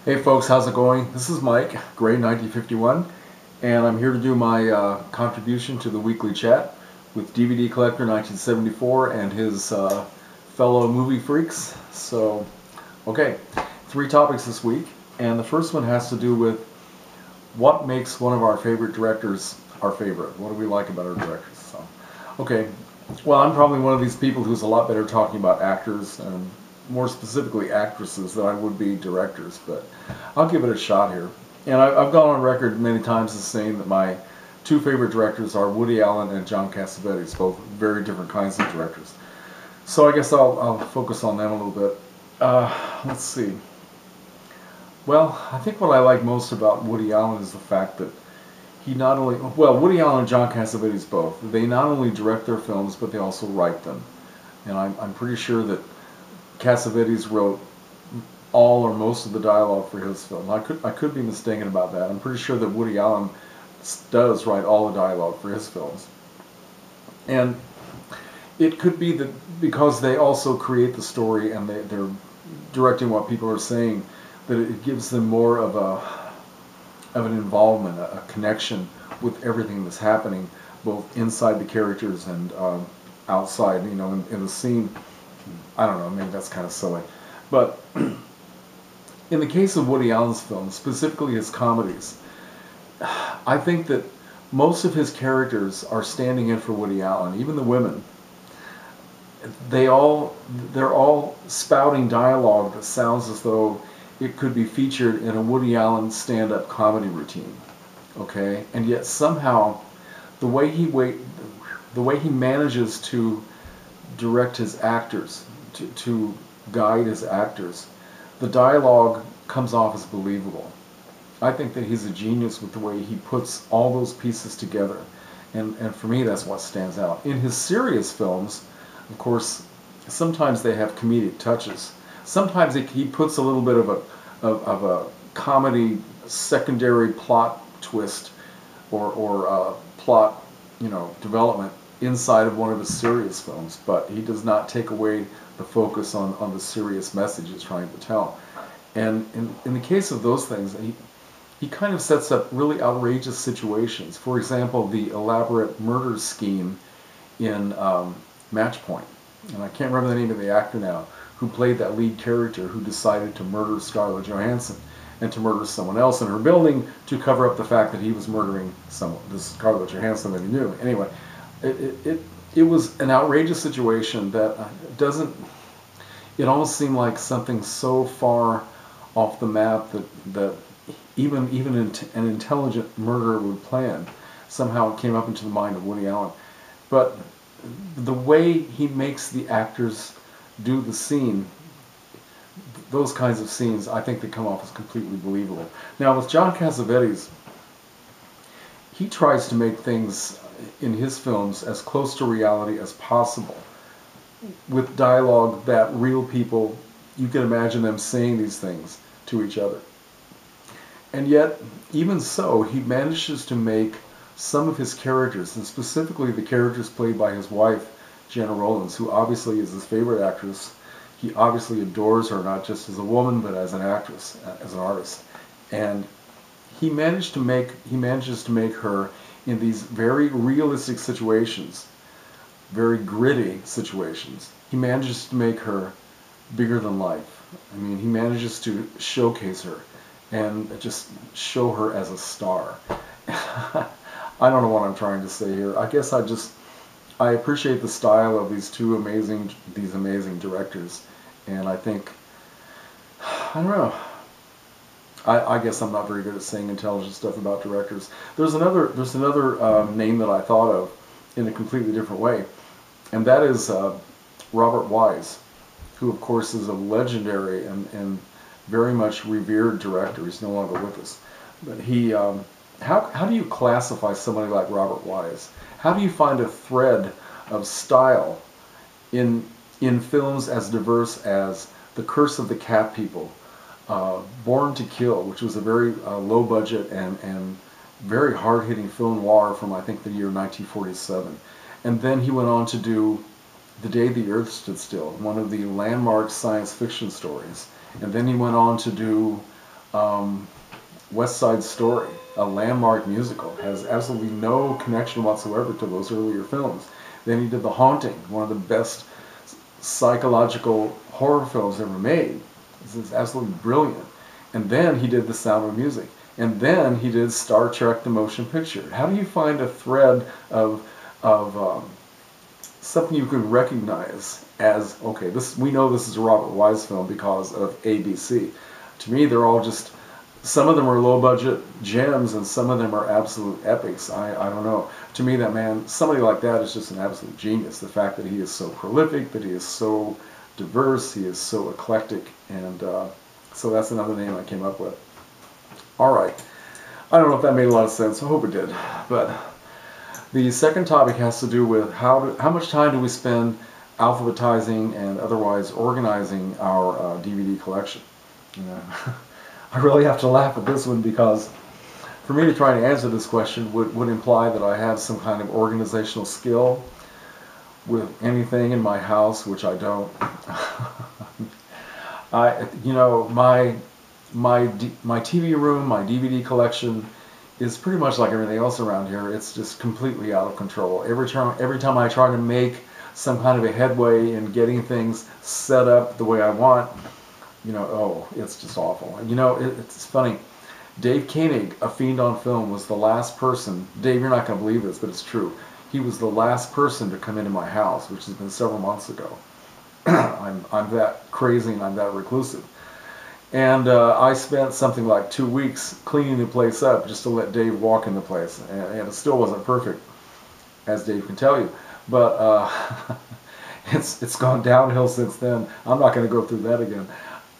Hey folks, how's it going? This is Mike, grade 1951, and I'm here to do my contribution to the weekly chat with DVD Collector 1974 and his fellow movie freaks. So, okay, 3 topics this week, and the first one has to do with what makes one of our favorite directors our favorite. What do we like about our directors? So, okay, well, I'm probably one of these people who's a lot better talking about actors and more specifically actresses than I would be directors, but I'll give it a shot here. And I've gone on record many times as saying that my 2 favorite directors are Woody Allen and John Cassavetes, both very different kinds of directors. So I guess I'll focus on them a little bit. Let's see. Well, I think what I like most about Woody Allen is the fact that he not only, well, Woody Allen and John Cassavetes both, they not only direct their films, but they also write them. And I'm pretty sure that Cassavetes wrote all or most of the dialogue for his film. I could be mistaken about that. I'm pretty sure that Woody Allen does write all the dialogue for his films. And it could be that because they also create the story and they're directing what people are saying, that it gives them more of an involvement, a connection with everything that's happening, both inside the characters and outside, you know, in the scene. I don't know, maybe that's kind of silly. But in the case of Woody Allen's films, specifically his comedies, I think that most of his characters are standing in for Woody Allen, even the women. They're all spouting dialogue that sounds as though it could be featured in a Woody Allen stand-up comedy routine. Okay? And yet somehow the way he manages to direct his actors, to guide his actors, the dialogue comes off as believable. I think that he's a genius with the way he puts all those pieces together, and for me that's what stands out. In his serious films, of course, sometimes they have comedic touches. Sometimes he puts a little bit of a comedy secondary plot twist or plot, you know, development inside of one of his serious films, but he does not take away the focus on the serious message he's trying to tell. And in the case of those things, he kind of sets up really outrageous situations. For example, the elaborate murder scheme in Match Point. And I can't remember the name of the actor now, who played that lead character who decided to murder Scarlett Johansson and to murder someone else in her building to cover up the fact that he was murdering this Scarlett Johansson that he knew. Anyway, it was an outrageous situation that it almost seemed like something so far off the map that even an intelligent murderer would plan. Somehow it came up into the mind of Woody Allen. But the way he makes the actors do the scene, those kinds of scenes, I think they come off as completely believable. Now with John Cassavetes, he tries to make things in his films as close to reality as possible, with dialogue that real people, you can imagine them saying these things to each other. And yet, even so, he manages to make some of his characters, and specifically the characters played by his wife, Gena Rowlands, who obviously is his favorite actress. He obviously adores her, not just as a woman, but as an actress, as an artist. And he manages to make her in these very realistic situations, very gritty situations. He manages to make her bigger than life. I mean, he manages to showcase her and just show her as a star. I don't know what I'm trying to say here. I guess I appreciate the style of these amazing directors, and I think, I don't know, I guess I'm not very good at saying intelligent stuff about directors. There's another name that I thought of in a completely different way, and that is Robert Wise, who of course is a legendary and very much revered director. He's no longer with us, but he, how do you classify somebody like Robert Wise? How do you find a thread of style in films as diverse as The Curse of the Cat People, Born to Kill, which was a very low budget and very hard-hitting film noir from, I think, the year 1947. And then he went on to do The Day the Earth Stood Still, one of the landmark science fiction stories. And then he went on to do West Side Story, a landmark musical, has absolutely no connection whatsoever to those earlier films. Then he did The Haunting, one of the best psychological horror films ever made. This is absolutely brilliant. And then he did The Sound of Music. And then he did Star Trek: The Motion Picture. How do you find a thread of something you can recognize as, okay, we know this is a Robert Wise film because of ABC. To me, they're all just, some of them are low-budget gems, and some of them are absolute epics. I don't know. To me, that man, somebody like that is just an absolute genius. The fact that he is so prolific, that he is so diverse, he is so eclectic, and so that's another name I came up with. All right. I don't know if that made a lot of sense. I hope it did. But the second topic has to do with how much time do we spend alphabetizing and otherwise organizing our DVD collection. You know, I really have to laugh at this one because for me to try to answer this question would imply that I have some kind of organizational skill with anything in my house, which I don't. You know, my TV room, my DVD collection is pretty much like everything else around here. It's just completely out of control. Every time I try to make some kind of a headway in getting things set up the way I want, you know, oh, it's just awful. You know, it's funny. Dave Koenig, A Fiend on Film, was the last person. Dave, you're not going to believe this, but it's true. He was the last person to come into my house, which has been several months ago. I'm that crazy and I'm that reclusive. And I spent something like 2 weeks cleaning the place up just to let Dave walk in the place. And it still wasn't perfect, as Dave can tell you. But it's gone downhill since then. I'm not going to go through that again.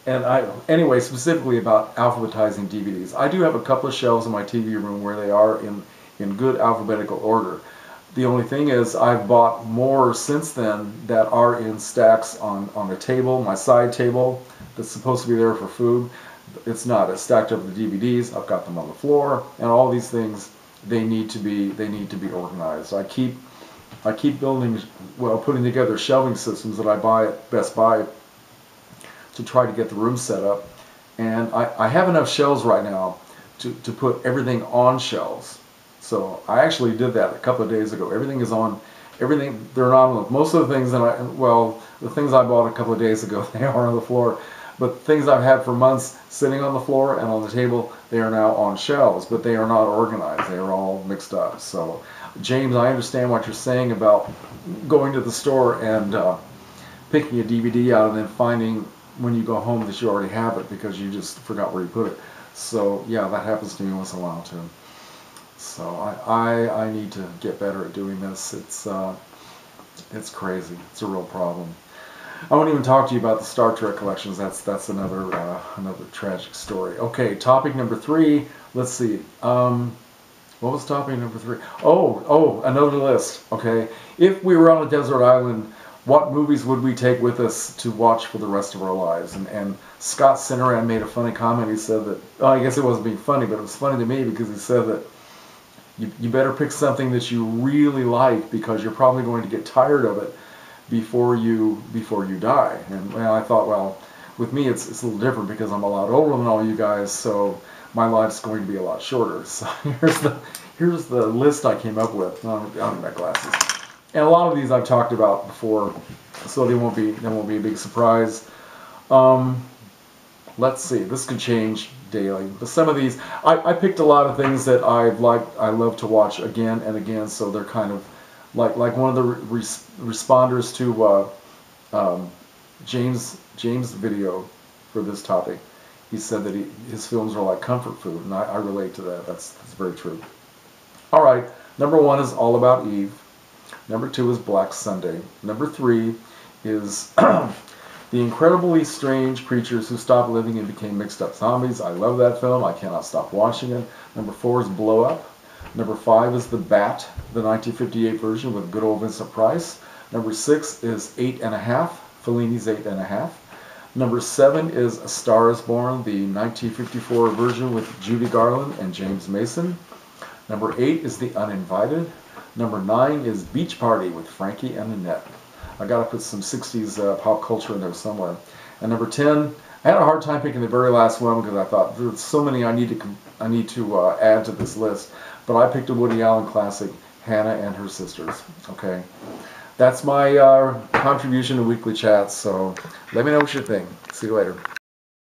And anyway, specifically about alphabetizing DVDs. I do have a couple of shelves in my TV room where they are in good alphabetical order. The only thing is I've bought more since then that are in stacks on a table, my side table, that's supposed to be there for food. It's not. It's stacked up with the DVDs. I've got them on the floor, and all these things, they need to be organized. I keep building, well, putting together shelving systems that I buy at Best Buy to try to get the room set up. And I have enough shelves right now to put everything on shelves. So I actually did that a couple of days ago. Everything is on, they're not on, most of the things that the things I bought a couple of days ago, they are on the floor. But things I've had for months sitting on the floor and on the table, they are now on shelves, but they are not organized. They are all mixed up. So, James, I understand what you're saying about going to the store and picking a DVD out and then finding when you go home that you already have it because you just forgot where you put it. So, yeah, that happens to me once in a while, too. So, I need to get better at doing this. It's crazy. It's a real problem. I won't even talk to you about the Star Trek collections. That's another tragic story. Okay, topic number 3. Let's see. What was topic number 3? Oh, another list. Okay, if we were on a desert island, what movies would we take with us to watch for the rest of our lives? And Scott Cineran made a funny comment. He said that, I guess it wasn't being funny, but it was funny to me because he said that you better pick something that you really like because you're probably going to get tired of it before you die. And well, I thought, well, with me it's a little different because I'm a lot older than all you guys, so my life's going to be a lot shorter. So here's the list I came up with. I don't have glasses, and a lot of these I've talked about before, so they won't be a big surprise. Let's see. This could change daily, but some of these I picked a lot of things that I love to watch again and again. So they're kind of like one of the responders to James' video for this topic. He said that his films are like comfort food, and I relate to that. That's very true. All right, number 1 is All About Eve. Number 2 is Black Sunday. Number 3 is The Incredibly Strange Creatures Who Stopped Living and Became Mixed Up Zombies. I love that film. I cannot stop watching it. Number 4 is Blow Up. Number 5 is The Bat, the 1958 version with good old Vincent Price. Number 6 is 8½, Fellini's 8½. Number 7 is A Star is Born, the 1954 version with Judy Garland and James Mason. Number 8 is The Uninvited. Number 9 is Beach Party with Frankie and Annette. I gotta put some 60s pop culture in there somewhere. And number 10, I had a hard time picking the very last one because I thought there's so many I need to add to this list. But I picked a Woody Allen classic, Hannah and Her Sisters. Okay, that's my contribution to Weekly Chats. So let me know what you think. See you later.